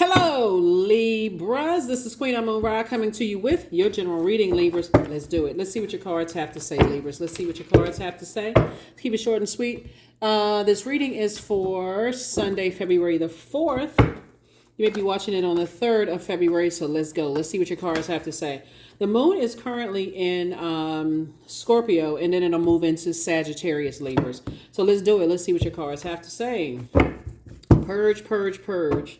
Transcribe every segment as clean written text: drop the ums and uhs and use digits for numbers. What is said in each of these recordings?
Hello, Libras. This is Queen Amun Ra coming to you with your general reading, Libras. Let's do it. Let's see what your cards have to say, Libras. Let's see what your cards have to say. Keep it short and sweet. This reading is for Sunday, February the 4th. You may be watching it on the 3rd of February, so let's go. Let's see what your cards have to say. The moon is currently in Scorpio, and then it'll move into Sagittarius, Libras. So let's do it. Let's see what your cards have to say. Purge, purge, purge.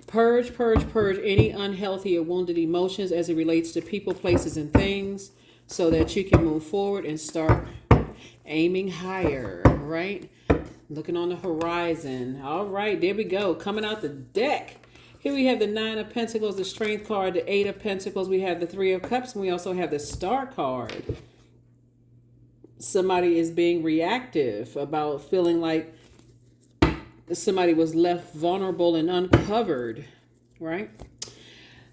Purge, purge, purge any unhealthy or wounded emotions as it relates to people, places, and things so that you can move forward and start aiming higher, right? Looking on the horizon. All right, there we go. Coming out the deck. Here we have the 9 of Pentacles, the Strength card, the 8 of Pentacles. We have the 3 of Cups, and we also have the Star card. Somebody is being reactive about feeling like somebody was left vulnerable and uncovered, right?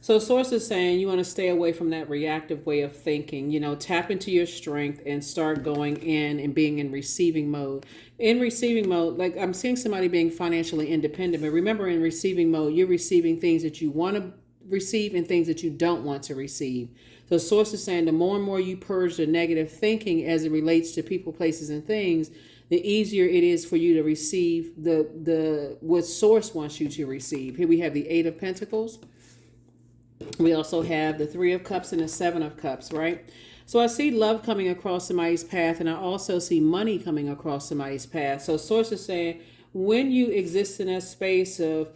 So source is saying you want to stay away from that reactive way of thinking. You know, tap into your strength and start going in and being in receiving mode. In receiving mode, like I'm seeing somebody being financially independent, but remember in receiving mode, you're receiving things that you want to receive and things that you don't want to receive. So source is saying the more and more you purge the negative thinking as it relates to people, places, and things, the easier it is for you to receive the what source wants you to receive. Here we have the 8 of Pentacles. We also have the 3 of Cups and the 7 of Cups, right? So I see love coming across somebody's path, and I also see money coming across somebody's path. So source is saying when you exist in that space of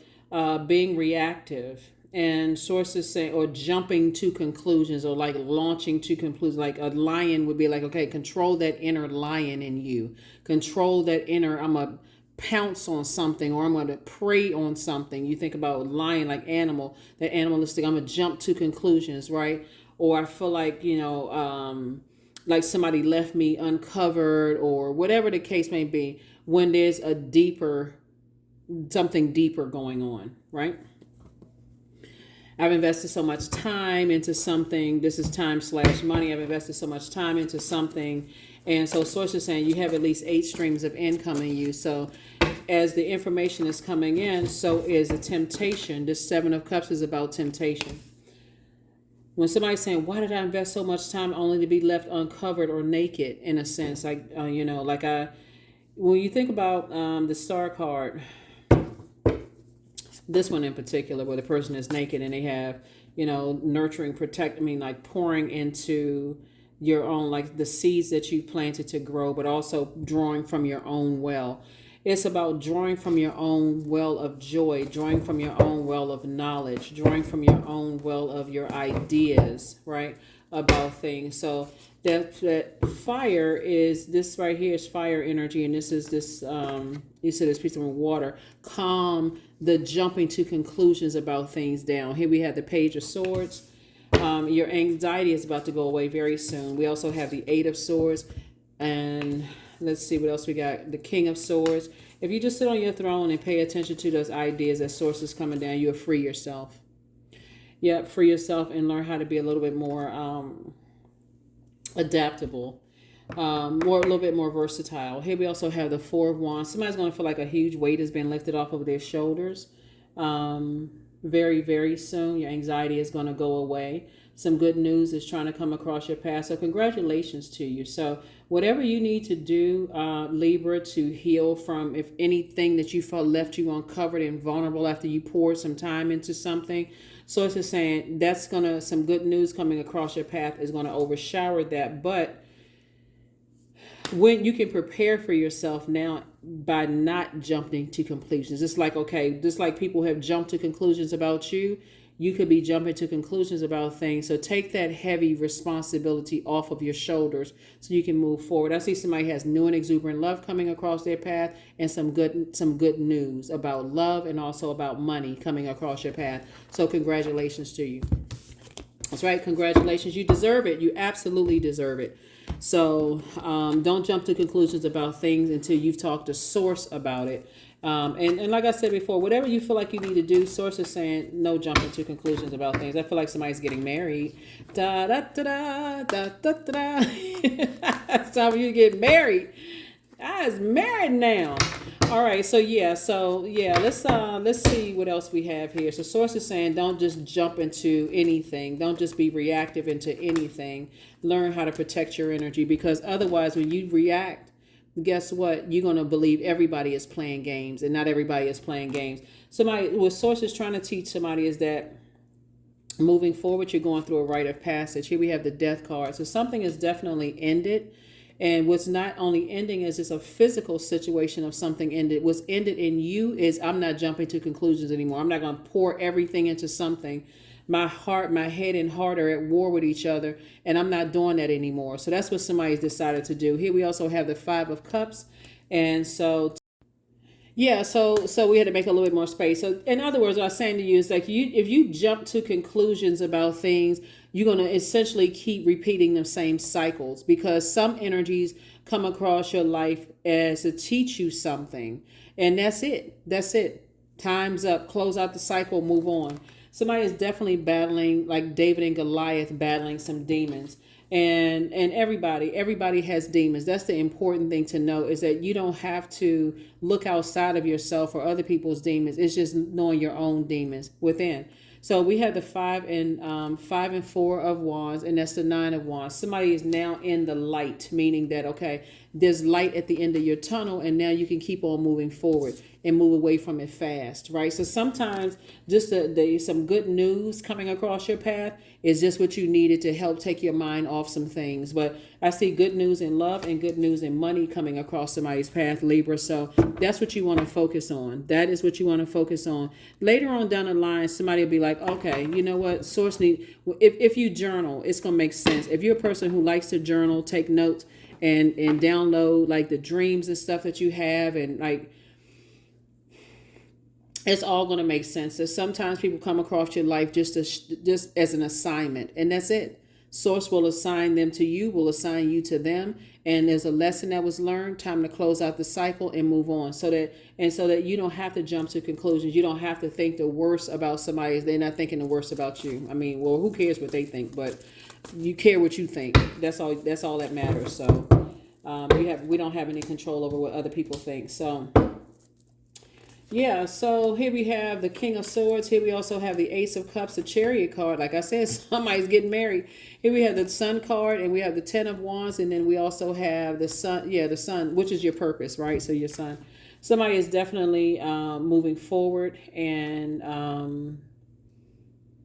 being reactive, and sources say, or jumping to conclusions, or like launching to conclusions, like a lion would be like, okay, control that inner lion in you. Control that inner, I'm going to pounce on something, or I'm going to prey on something. You think about lion, like animal, that animalistic, I'm going to jump to conclusions, right? Or I feel like, you know, like somebody left me uncovered, or whatever the case may be, when there's a deeper, something deeper going on, right? I've invested so much time into something. This is time/money. I've invested so much time into something. And so source is saying you have at least 8 streams of income in you. So as the information is coming in, so is the temptation. This 7 of Cups is about temptation. When somebody's saying, why did I invest so much time only to be left uncovered or naked, in a sense? Like, you know, like when you think about the Star card, this one in particular, where the person is naked and they have, you know, nurturing, like pouring into your own, like the seeds that you planted to grow, but also drawing from your own well. It's about drawing from your own well of joy, drawing from your own well of knowledge, drawing from your own well of your ideas, right, about things. So that fire is, this right here is fire energy, and this is this, you see this piece of water. Calm the jumping to conclusions about things down. Here we have the Page of Swords. Your anxiety is about to go away very soon. We also have the 8 of Swords, and let's see what else we got. The King of Swords. If you just sit on your throne and pay attention to those ideas that sources coming down, you'll free yourself. Yep, free yourself and learn how to be a little bit more adaptable, a little bit more versatile. Here we also have the 4 of Wands. Somebody's going to feel like a huge weight has been lifted off of their shoulders. Very, very soon, your anxiety is going to go away. Some good news is trying to come across your path. So congratulations to you. So whatever you need to do, Libra, to heal from, if anything that you felt left you uncovered and vulnerable after you poured some time into something. So it's just saying that's some good news coming across your path is going to overshower that. But when you can prepare for yourself now by not jumping to conclusions. It's like, okay, just like people have jumped to conclusions about you, you could be jumping to conclusions about things. So take that heavy responsibility off of your shoulders so you can move forward. I see somebody has new and exuberant love coming across their path, and some good news about love and also about money coming across your path. So congratulations to you. That's right. Congratulations. You deserve it. You absolutely deserve it. So don't jump to conclusions about things until you've talked to source about it. And like I said before, whatever you feel like you need to do, source is saying no jumping to conclusions about things. I feel like somebody's getting married. Da da da da da da da. It's time for you to get married. I is married now. All right, let's see what else we have here. So source is saying don't just jump into anything. Don't just be reactive into anything. Learn how to protect your energy, because otherwise when you react, guess what? You're going to believe everybody is playing games, and not everybody is playing games. What source is trying to teach somebody is that moving forward, you're going through a rite of passage. Here we have the death card. So something is definitely ended. And what's not only ending is it's a physical situation of something ended. What's ended in you is I'm not jumping to conclusions anymore. I'm not going to pour everything into something. My heart, my head and heart are at war with each other, and I'm not doing that anymore. So that's what somebody's decided to do. Here we also have the Five of Cups. And so yeah, so we had to make a little bit more space. So in other words, what I was saying to you is like if you jump to conclusions about things, you're gonna essentially keep repeating the same cycles, because some energies come across your life as to teach you something. And that's it. That's it. Time's up. Close out the cycle, move on. Somebody is definitely battling, like David and Goliath, battling some demons. And everybody has demons. That's the important thing to know, is that you don't have to look outside of yourself or other people's demons. It's just knowing your own demons within. So we have the five and four of wands, and that's the Nine of wands. Somebody is now in the light, meaning that, okay, there's light at the end of your tunnel, and now you can keep on moving forward and move away from it fast, right? So sometimes just some good news coming across your path is just what you needed to help take your mind off some things. But I see good news in love and good news in money coming across somebody's path, Libra. So that's what you want to focus on. That is what you want to focus on. Later on down the line, somebody will be like, okay, you know what? Source need. If you journal, it's gonna make sense. If you're a person who likes to journal, take notes, and download like the dreams and stuff that you have, and like, it's all going to make sense. That sometimes people come across your life just as an assignment, and that's it. Source will assign them to you, will assign you to them, and there's a lesson that was learned. Time to close out the cycle and move on, so that you don't have to jump to conclusions. You don't have to think the worst about somebody. They're not thinking the worst about you. I mean, well, who cares what they think? But you care what you think. That's all. That's all that matters. So we don't have any control over what other people think. So. Yeah, so here we have the King of Swords. Here we also have the Ace of Cups, the Chariot card. Like I said, somebody's getting married. Here we have the Sun card, and we have the Ten of Wands, and then we also have the Sun. Yeah, the Sun, which is your purpose, right? So your Sun. Somebody is definitely moving forward, and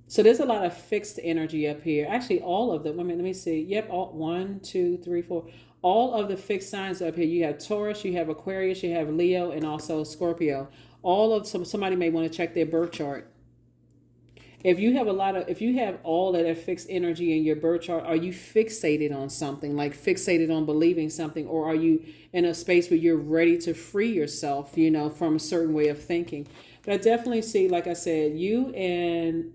so there's a lot of fixed energy up here. Actually, all of them. I mean, let me see. Yep, all, 1, 2, 3, 4. All of the fixed signs up here. You have Taurus, you have Aquarius, you have Leo, and also Scorpio. Somebody may want to check their birth chart. If you have all of that fixed energy in your birth chart, are you fixated on something, like fixated on believing something, or are you in a space where you're ready to free yourself, from a certain way of thinking? But I definitely see, like I said, you and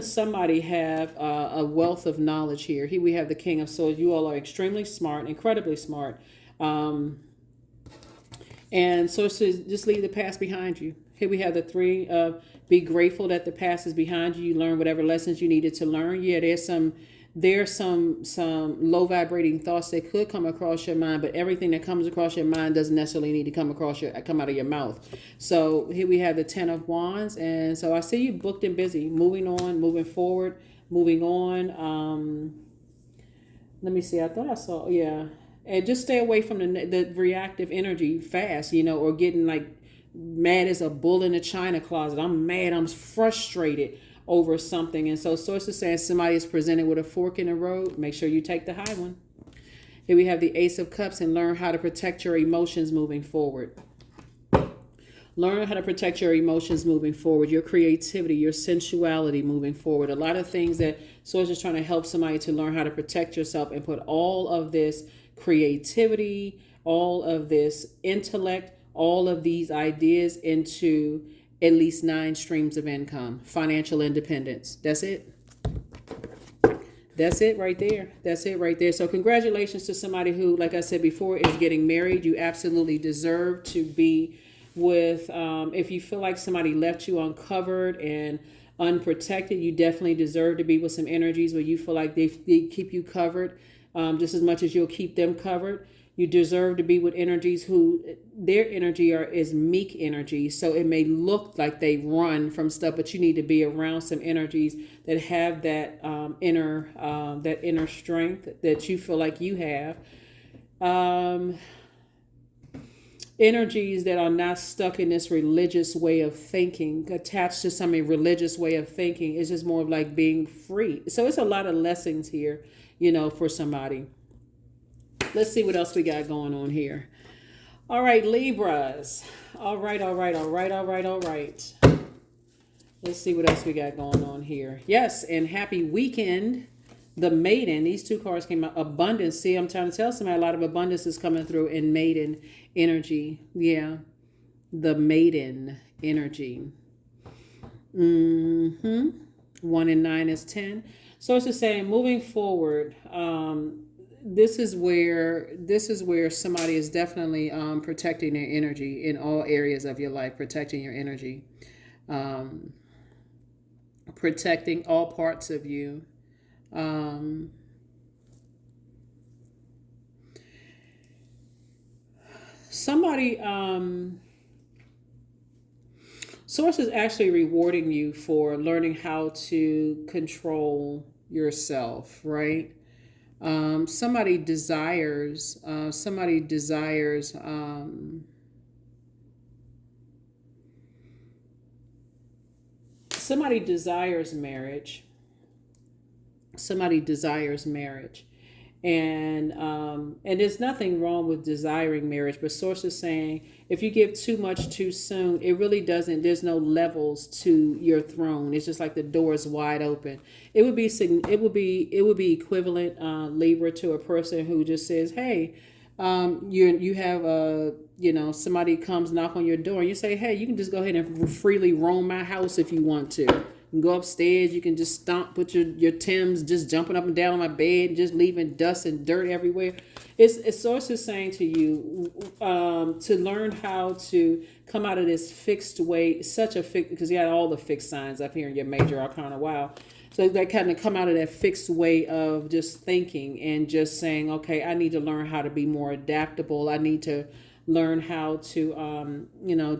somebody have a wealth of knowledge here. Here we have the King of Swords. You all are extremely smart, incredibly smart. And so just leave the past behind you. Here we have the Three of be grateful that the past is behind you. You learn whatever lessons you needed to learn. Yeah, there's some low vibrating thoughts that could come across your mind, but everything that comes across your mind doesn't necessarily need to come out of your mouth. So here we have the Ten of Wands, and so I see you booked and busy, moving on, moving forward, moving on. Let me see. I thought I saw, yeah. And just stay away from the reactive energy fast, or getting like mad as a bull in a china closet. I'm mad. I'm frustrated over something. And so sources saying somebody is presented with a fork in the road. Make sure you take the high one. Here we have the Ace of Cups, and learn how to protect your emotions moving forward. Learn how to protect your emotions moving forward, your creativity, your sensuality moving forward. A lot of things that Source is trying to help somebody to learn how to protect yourself and put all of this creativity, all of this intellect, all of these ideas into at least 9 streams of income, financial independence. That's it. That's it right there. That's it right there. So congratulations to somebody who, like I said before, is getting married. You absolutely deserve to be with, if you feel like somebody left you uncovered and unprotected, you definitely deserve to be with some energies where you feel like they keep you covered just as much as you'll keep them covered. You deserve to be with energies who their energy is meek energy. So it may look like they run from stuff, but you need to be around some energies that have that inner strength that you feel like you have. Energies that are not stuck in this religious way of thinking, attached to some religious way of thinking. It's just more of like being free. So it's a lot of lessons here, for somebody. Let's see what else we got going on here. All right, Libras. All right. Let's see what else we got going on here. Yes, and happy weekend. The Maiden. These two cards came out. Abundance. See, I'm trying to tell somebody a lot of abundance is coming through in Maiden energy. Yeah. The Maiden energy. 1 and 9 is 10. So it's just saying, moving forward, this is where somebody is definitely protecting their energy in all areas of your life, protecting your energy, protecting all parts of you. Somebody, Source is actually rewarding you for learning how to control yourself, right? Somebody desires marriage. Somebody desires marriage. And there's nothing wrong with desiring marriage, but Source is saying if you give too much too soon, it really doesn't. There's no levels to your throne. It's just like the door is wide open. It would be equivalent, Libra, to a person who just says, "Hey, you have somebody comes knock on your door, and you say, hey, you can just go ahead and freely roam my house if you want to. You can go upstairs, you can just stomp, put your Timbs just jumping up and down on my bed and just leaving dust and dirt everywhere." It's Source is saying to you to learn how to come out of this fixed way, because you had all the fixed signs up here in your major arcana. Wow. So they kind of come out of that fixed way of just thinking and just saying, okay, I need to learn how to be more adaptable. I need to learn how to,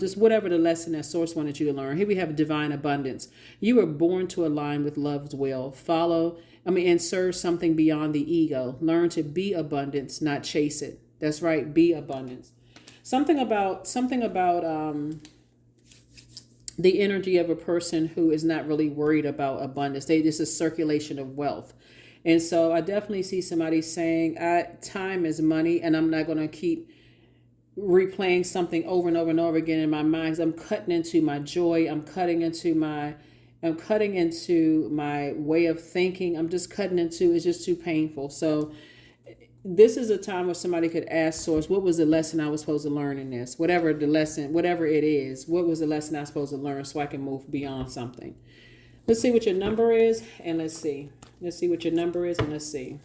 just whatever the lesson that Source wanted you to learn. Here we have divine abundance. You were born to align with love's will. And serve something beyond the ego. Learn to be abundance, not chase it. That's right, be abundance. Something about the energy of a person who is not really worried about abundance. This is circulation of wealth. And so I definitely see somebody saying, time is money, and I'm not going to keep replaying something over and over and over again in my mind, because I'm cutting into my joy. I'm cutting into my way of thinking. I'm just cutting into, it's just too painful. So this is a time where somebody could ask Source, what was the lesson I was supposed to learn in this? Whatever it is, what was the lesson I was supposed to learn so I can move beyond something? Let's see what your number is, and let's see. Let's see what your number is, and let's see.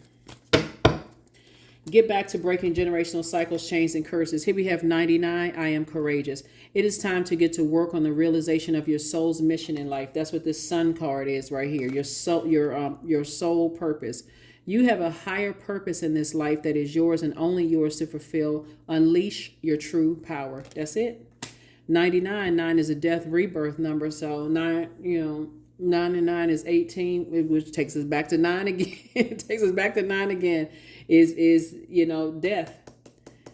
Get back to breaking generational cycles, chains, and curses. Here we have 99. I am courageous. It is time to get to work on the realization of your soul's mission in life. That's what this Sun card is right here. Your soul purpose. You have a higher purpose in this life that is yours and only yours to fulfill. Unleash your true power. That's it. 99. 9 is a death rebirth number. So 9 and 9 is 18, which takes us back to 9 again. It takes us back to 9 again. Is death.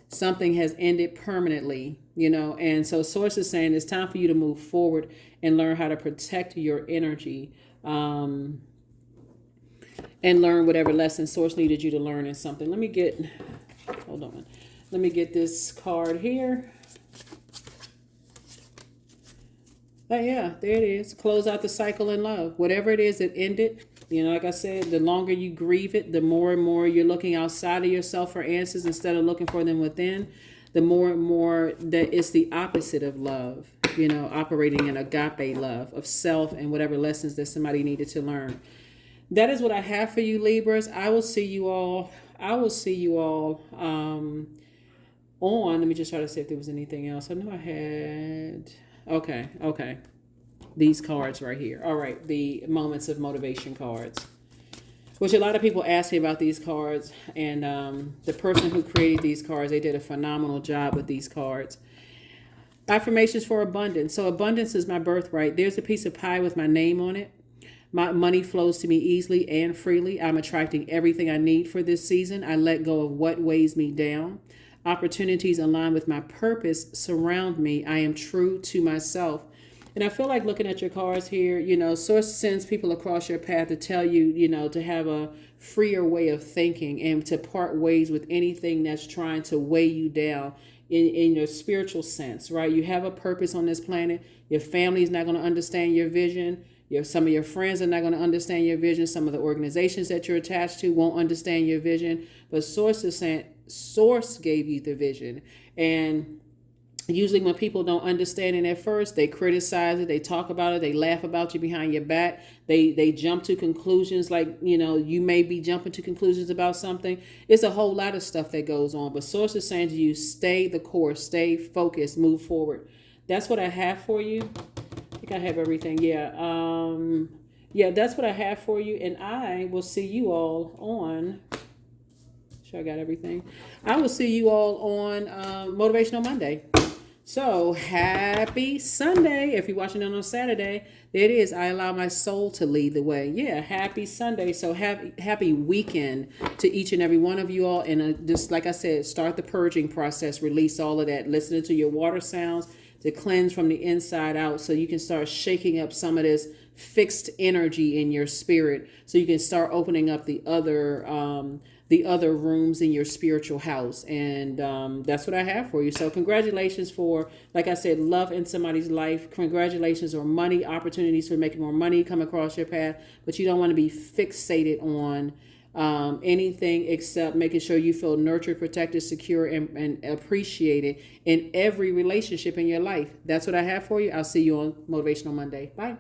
Something has ended permanently, and so Source is saying it's time for you to move forward and learn how to protect your energy, and learn whatever lesson Source needed you to learn in something. Let me get this card here. Oh yeah, there it is. Close out the cycle in love. Whatever it is that ended, like I said, the longer you grieve it, the more and more you're looking outside of yourself for answers instead of looking for them within. The more and more that it's the opposite of love, operating in agape love of self and whatever lessons that somebody needed to learn. That is what I have for you, Libras. I will see you all on, let me just try to see if there was anything else. I know I had, okay. These cards right here. All right, the moments of motivation cards. which a lot of people ask me about these cards. And the person who created these cards, they did a phenomenal job with these cards. Affirmations for abundance. So abundance is my birthright. There's a piece of pie with my name on it. My money flows to me easily and freely. I'm attracting everything I need for this season. I let go of what weighs me down. Opportunities align with my purpose surround me. I am true to myself. And I feel like looking at your cards here, Source sends people across your path to tell you, to have a freer way of thinking and to part ways with anything that's trying to weigh you down in your spiritual sense, right? You have a purpose on this planet. Your family is not going to understand your vision. Some of your friends are not going to understand your vision. Some of the organizations that you're attached to won't understand your vision. But Source is saying, Source gave you the vision. And usually when people don't understand it at first, they criticize it, they talk about it, they laugh about you behind your back. They jump to conclusions like, you may be jumping to conclusions about something. It's a whole lot of stuff that goes on. But Source is saying to you, stay the course, stay focused, move forward. That's what I have for you. I think I have everything. Yeah, that's what I have for you. And I will see you all on... Sure, I got everything. I will see you all on Motivational Monday. So happy Sunday. If you're watching it on Saturday, there it is. I allow my soul to lead the way. Yeah, happy Sunday. So happy weekend to each and every one of you all. And just like I said, start the purging process. Release all of that. Listening to your water sounds to cleanse from the inside out so you can start shaking up some of this fixed energy in your spirit so you can start opening up the other rooms in your spiritual house. And that's what I have for you. So congratulations for, like I said, love in somebody's life. Congratulations on money, opportunities for making more money come across your path. But you don't want to be fixated on anything except making sure you feel nurtured, protected, secure, and appreciated in every relationship in your life. That's what I have for you. I'll see you on Motivational Monday. Bye.